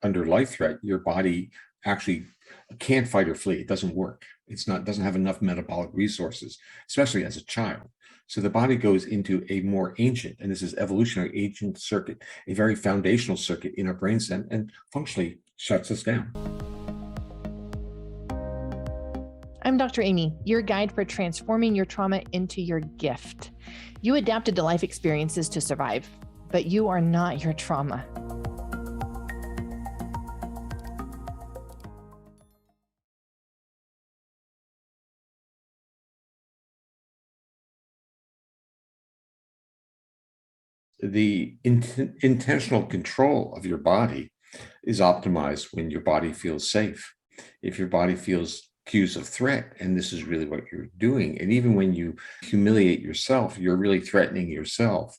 under life threat, your body actually can't fight or flee. It doesn't work. Doesn't have enough metabolic resources, especially as a child. So the body goes into a more ancient, and this is evolutionary ancient circuit, a very foundational circuit in our brainstem, and functionally shuts us down. I'm Dr. Aimie, your guide for transforming your trauma into your gift. You adapted to life experiences to survive, but you are not your trauma. The intentional control of your body is optimized when your body feels safe. If your body feels cues of threat, and this is really what you're doing, and even when you humiliate yourself, you're really threatening yourself,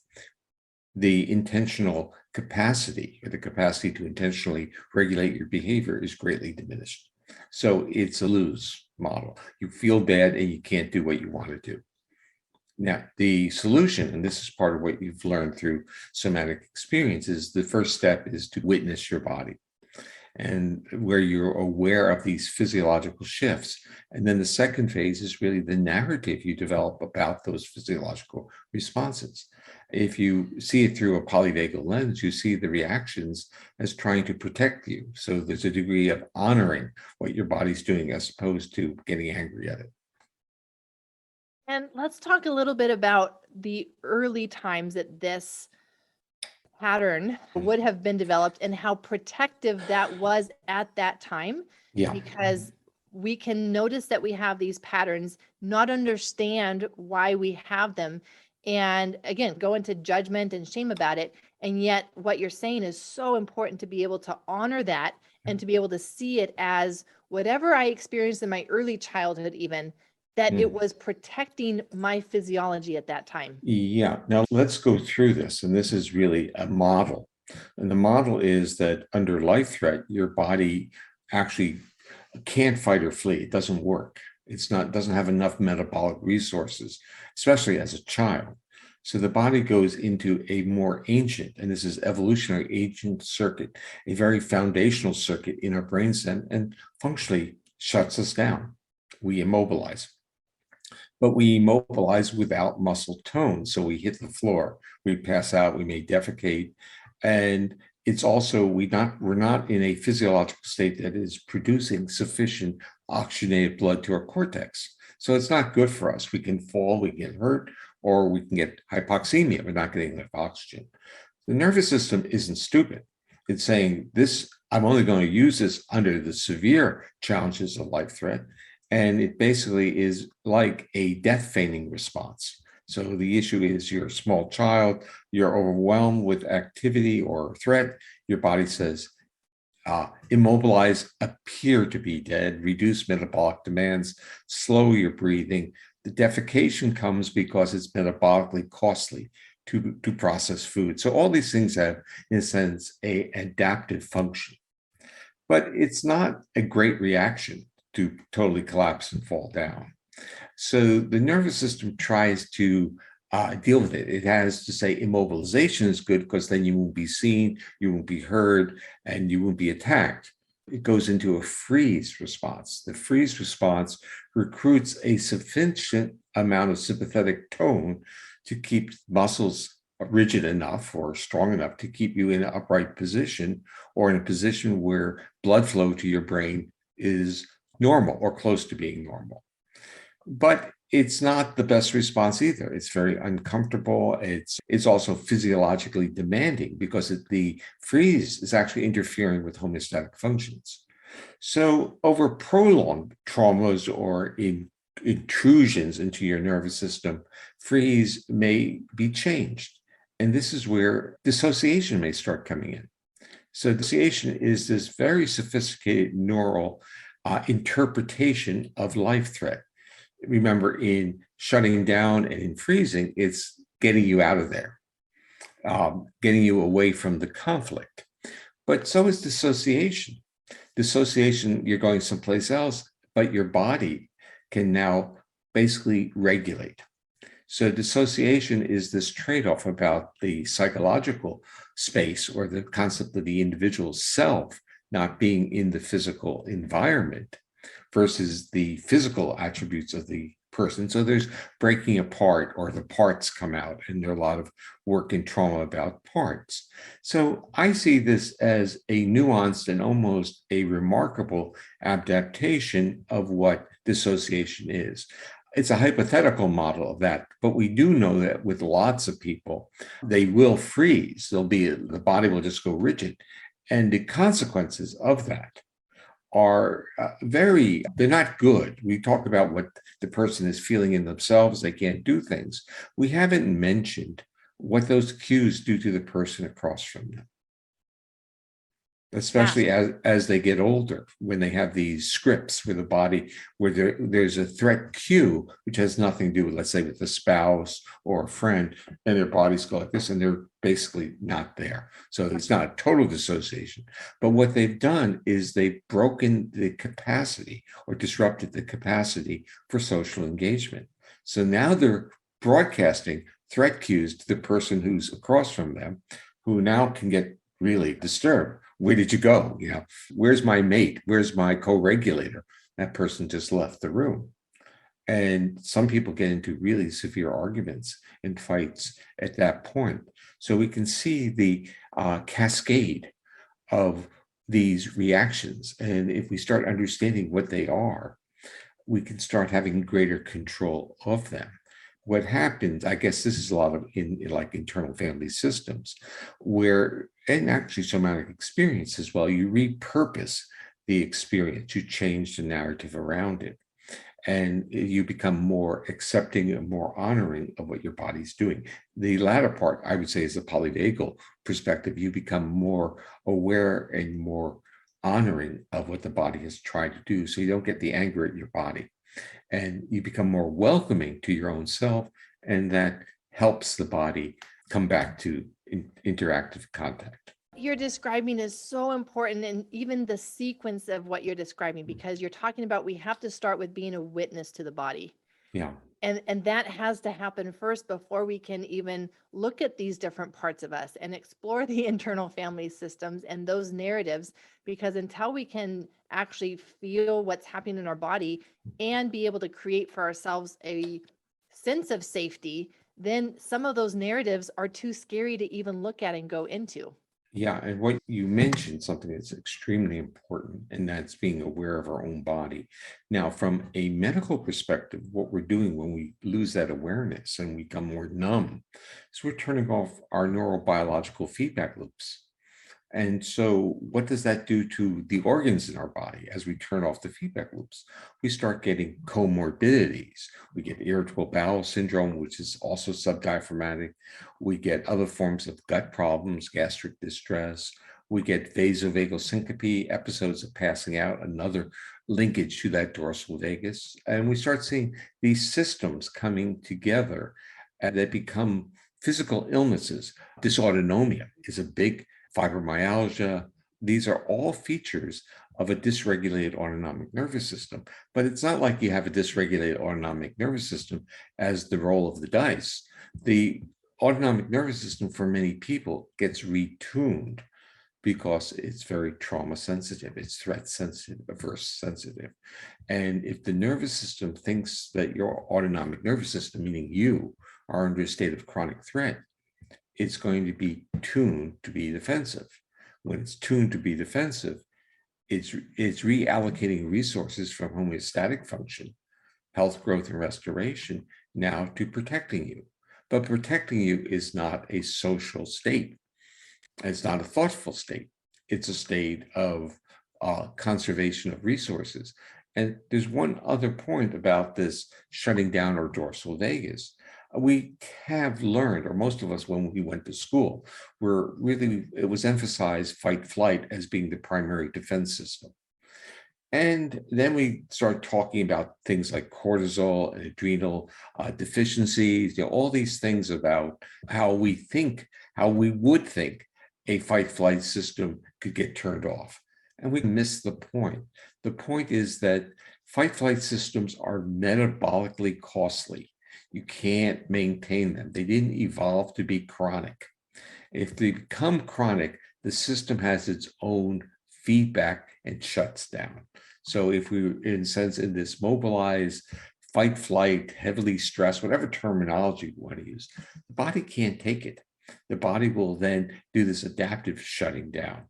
the intentional capacity, or the capacity to intentionally regulate your behavior, is greatly diminished. So it's a lose model. You feel bad and you can't do what you want to do. Now, the solution, and this is part of what you've learned through somatic experiences, the first step is to witness your body, and where you're aware of these physiological shifts. And then the second phase is really the narrative you develop about those physiological responses. If you see it through a polyvagal lens, you see the reactions as trying to protect you. So there's a degree of honoring what your body's doing as opposed to getting angry at it. And let's talk a little bit about the early times that this pattern would have been developed and how protective that was at that time. Yeah. Because we can notice that we have these patterns, not understand why we have them, and again, go into judgment and shame about it. And yet what you're saying is so important, to be able to honor that and to be able to see it as whatever I experienced in my early childhood, even that it was protecting my physiology at that time. Yeah. Now let's go through this. And this is really a model. And the model is that under life threat, your body actually can't fight or flee. It doesn't work. Doesn't have enough metabolic resources, especially as a child. So the body goes into a more ancient, and this is evolutionary ancient circuit, a very foundational circuit in our brainstem, and functionally shuts us down. We immobilize. But we immobilize without muscle tone. So we hit the floor, we pass out, we may defecate. And it's also, we're not in a physiological state that is producing sufficient oxygenated blood to our cortex. So it's not good for us. We can fall, we get hurt, or we can get hypoxemia. We're not getting enough oxygen. The nervous system isn't stupid. It's saying this, I'm only going to use this under the severe challenges of life threat. And it basically is like a death feigning response. So the issue is, you're a small child, you're overwhelmed with activity or threat. Your body says, immobilize, appear to be dead, reduce metabolic demands, slow your breathing. The defecation comes because it's metabolically costly to process food. So all these things have, in a sense, an adaptive function. But it's not a great reaction to totally collapse and fall down. So the nervous system tries to deal with it. It has to say immobilization is good because then you won't be seen, you won't be heard, and you won't be attacked. It goes into a freeze response. The freeze response recruits a sufficient amount of sympathetic tone to keep muscles rigid enough or strong enough to keep you in an upright position, or in a position where blood flow to your brain is normal or close to being normal. But it's not the best response either. It's very uncomfortable. It's also physiologically demanding because the freeze is actually interfering with homeostatic functions. So over prolonged traumas or intrusions into your nervous system, freeze may be changed. And this is where dissociation may start coming in. So dissociation is this very sophisticated neural interpretation of life threat. Remember, in shutting down and in freezing, it's getting you out of there, getting you away from the conflict. But so is dissociation. Dissociation, you're going someplace else, but your body can now basically regulate. So dissociation is this trade-off about the psychological space, or the concept of the individual self, not being in the physical environment versus the physical attributes of the person. So there's breaking apart, or the parts come out, and there are a lot of work in trauma about parts. So I see this as a nuanced and almost a remarkable adaptation of what dissociation is. It's a hypothetical model of that, but we do know that with lots of people, they will freeze. The body will just go rigid. And the consequences of that are they're not good. We talk about what the person is feeling in themselves. They can't do things. We haven't mentioned what those cues do to the person across from them, Yeah. especially as they get older, when they have these scripts where the body, where there's a threat cue, which has nothing to do with, let's say, with a spouse or a friend, and their bodies go like this, and they're basically not there. So it's not a total dissociation. But what they've done is they've broken the capacity or disrupted the capacity for social engagement. So now they're broadcasting threat cues to the person who's across from them, who now can get really disturbed. Where did you go? Where's my mate? Where's my co-regulator? That person just left the room. And some people get into really severe arguments and fights at that point. So we can see the cascade of these reactions. And if we start understanding what they are, we can start having greater control of them. What happens, I guess this is a lot of in like internal family systems, where, and actually somatic experience as well, you repurpose the experience, you change the narrative around it, and you become more accepting and more honoring of what your body's doing. The latter part, I would say, is the polyvagal perspective. You become more aware and more honoring of what the body has tried to do, so you don't get the anger at your body, and you become more welcoming to your own self, and that helps the body come back to interactive contact. You're describing is so important, and even the sequence of what you're describing, because you're talking about we have to start with being a witness to the body. Yeah. And that has to happen first before we can even look at these different parts of us and explore the internal family systems and those narratives, because until we can actually feel what's happening in our body and be able to create for ourselves a sense of safety, then some of those narratives are too scary to even look at and go into. Yeah, and what you mentioned, something that's extremely important, and that's being aware of our own body. Now, from a medical perspective, what we're doing when we lose that awareness and we become more numb is we're turning off our neurobiological feedback loops. And so what does that do to the organs in our body as we turn off the feedback loops? We start getting comorbidities. We get irritable bowel syndrome, which is also subdiaphragmatic. We get other forms of gut problems, gastric distress. We get vasovagal syncope, episodes of passing out, another linkage to that dorsal vagus. And we start seeing these systems coming together and they become physical illnesses. Dysautonomia is a big, fibromyalgia. These are all features of a dysregulated autonomic nervous system. But it's not like you have a dysregulated autonomic nervous system as the roll of the dice. The autonomic nervous system for many people gets retuned because it's very trauma sensitive, it's threat sensitive, averse sensitive. And if the nervous system thinks that your autonomic nervous system, meaning you, are under a state of chronic threat, it's going to be tuned to be defensive. When it's tuned to be defensive, it's reallocating resources from homeostatic function, health, growth, and restoration, now to protecting you. But protecting you is not a social state. It's not a thoughtful state. It's a state of conservation of resources. And there's one other point about this shutting down our dorsal vagus. We have learned, or most of us when we went to school, it was emphasized fight flight as being the primary defense system. And then we start talking about things like cortisol and adrenal deficiencies, all these things about how we would think a fight flight system could get turned off. And we miss the point. The point is that fight flight systems are metabolically costly. You can't maintain them. They didn't evolve to be chronic. If they become chronic, the system has its own feedback and shuts down. So if we, in a sense, in this mobilized, fight, flight, heavily stressed, whatever terminology you want to use, the body can't take it. The body will then do this adaptive shutting down.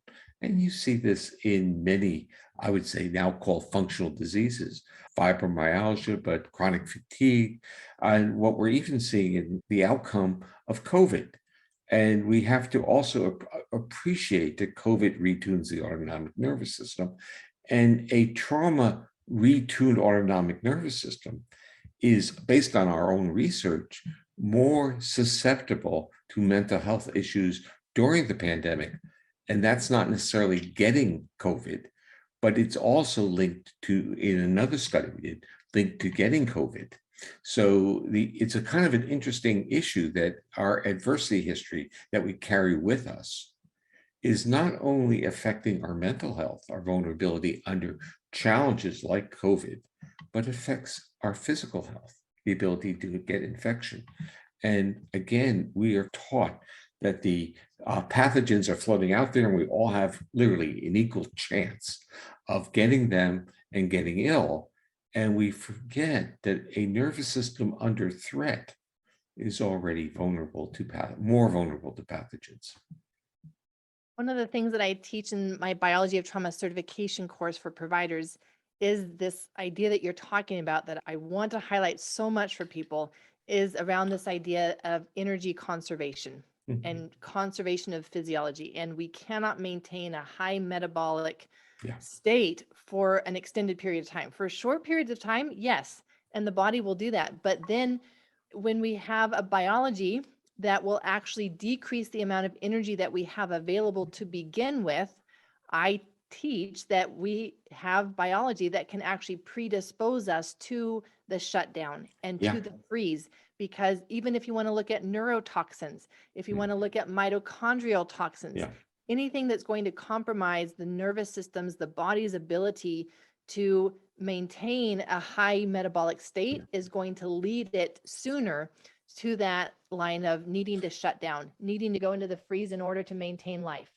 And you see this in many, I would say now called functional diseases, fibromyalgia, but chronic fatigue, and what we're even seeing in the outcome of COVID. And we have to also appreciate that COVID retunes the autonomic nervous system. And a trauma retuned autonomic nervous system is, based on our own research, more susceptible to mental health issues during the pandemic. And that's not necessarily getting COVID, but it's also linked to, in another study we did, linked to getting COVID. So it's a kind of an interesting issue that our adversity history that we carry with us is not only affecting our mental health, our vulnerability under challenges like COVID, but affects our physical health, the ability to get infection. And again, we are taught that the pathogens are floating out there, and we all have literally an equal chance of getting them and getting ill. And we forget that a nervous system under threat is already vulnerable to more vulnerable to pathogens. One of the things that I teach in my biology of trauma certification course for providers is this idea that you're talking about that I want to highlight so much for people, is around this idea of energy conservation and conservation of physiology. And we cannot maintain a high metabolic state for an extended period of time. For short periods of time, yes, and the body will do that. But then when we have a biology that will actually decrease the amount of energy that we have available to begin with, I teach that we have biology that can actually predispose us to the shutdown and to the freeze. Because even if you want to look at neurotoxins, if you want to look at mitochondrial toxins, anything that's going to compromise the nervous system's, the body's ability to maintain a high metabolic state is going to lead it sooner to that line of needing to shut down, needing to go into the freeze in order to maintain life.